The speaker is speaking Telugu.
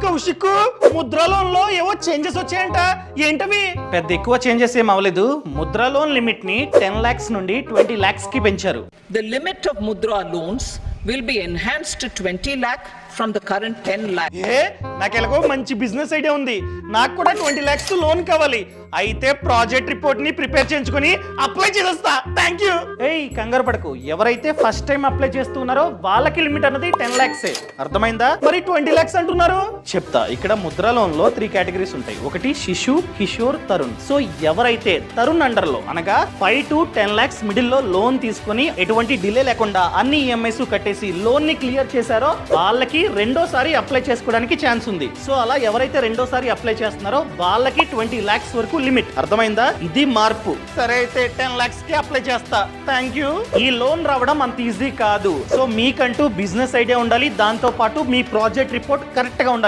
కౌశిక్, ముద్రా లోన్ లో ఏవో చేంజెస్ వచ్చాయంట, ఏంటవి? పెద్ద ఎక్కువ చేంజెస్ ఏం అవ్వలేదు. ముద్రా లోన్ లిమిట్ ని 10 lakhs నుండి 20 lakhs కి పెంచారు. The limit of Mudra loans will be enhanced to 20 lakh from the current 10 lakh. నాకు ఎలాగో మంచి బిజినెస్ ఐడియా ఉంది. నాకు కూడా 20 lakhs లోన్ కావాలి. అయితే ప్రాజెక్ట్ రిపోర్ట్ ని ప్రిపేర్ చేయించుకొని అప్లై చేసేస్తా. Thank you. ఏయ్, కంగారు పడకు. ఎవరైతే ఫస్ట్ టైం అప్లై చేస్తున్నారో వాళ్ళకి లిమిట్ అన్నది 10 lakhs. అర్థమైందా? మరి 20 lakhs అంటున్నారు. చెప్తా. ఇక్కడ ముద్రా లోన్ లో 3 కేటగిరీస్ ఉంటాయి. ఒకటి శిశు, కిషోర్, తరుణ్. సో ఎవరైతే తరుణ్ అండర్ లో అనగా 5 to 10 lakhs మిడిల్ లో లోన్ తీసుకొని ఎటువంటి డిలే లేకుండా అన్ని ఈఎంఐస్ కట్టేసి లోన్ ని క్లియర్ చేశారో వాళ్ళకి రెండోసారి అప్లై చేసుకోవడానికి ఛాన్స్ ఉంది. సో అలా ఎవరైతే రెండోసారి అప్లై చేస్తున్నారో వాళ్ళకి 20 lakhs వరకు లిమిట్. అర్థమైందా? ఇది మార్పు. సరే, అయితే 10 lakhs కి అప్లై చేస్తా. Thank you. ఈ లోన్ రావడం అంత ఈజీ కాదు. సో మీకంటూ బిజినెస్ ఐడియా ఉండాలి, దాంతో పాటు మీ ప్రాజెక్ట్ రిపోర్ట్ కరెక్ట్ గా ఉండాలి.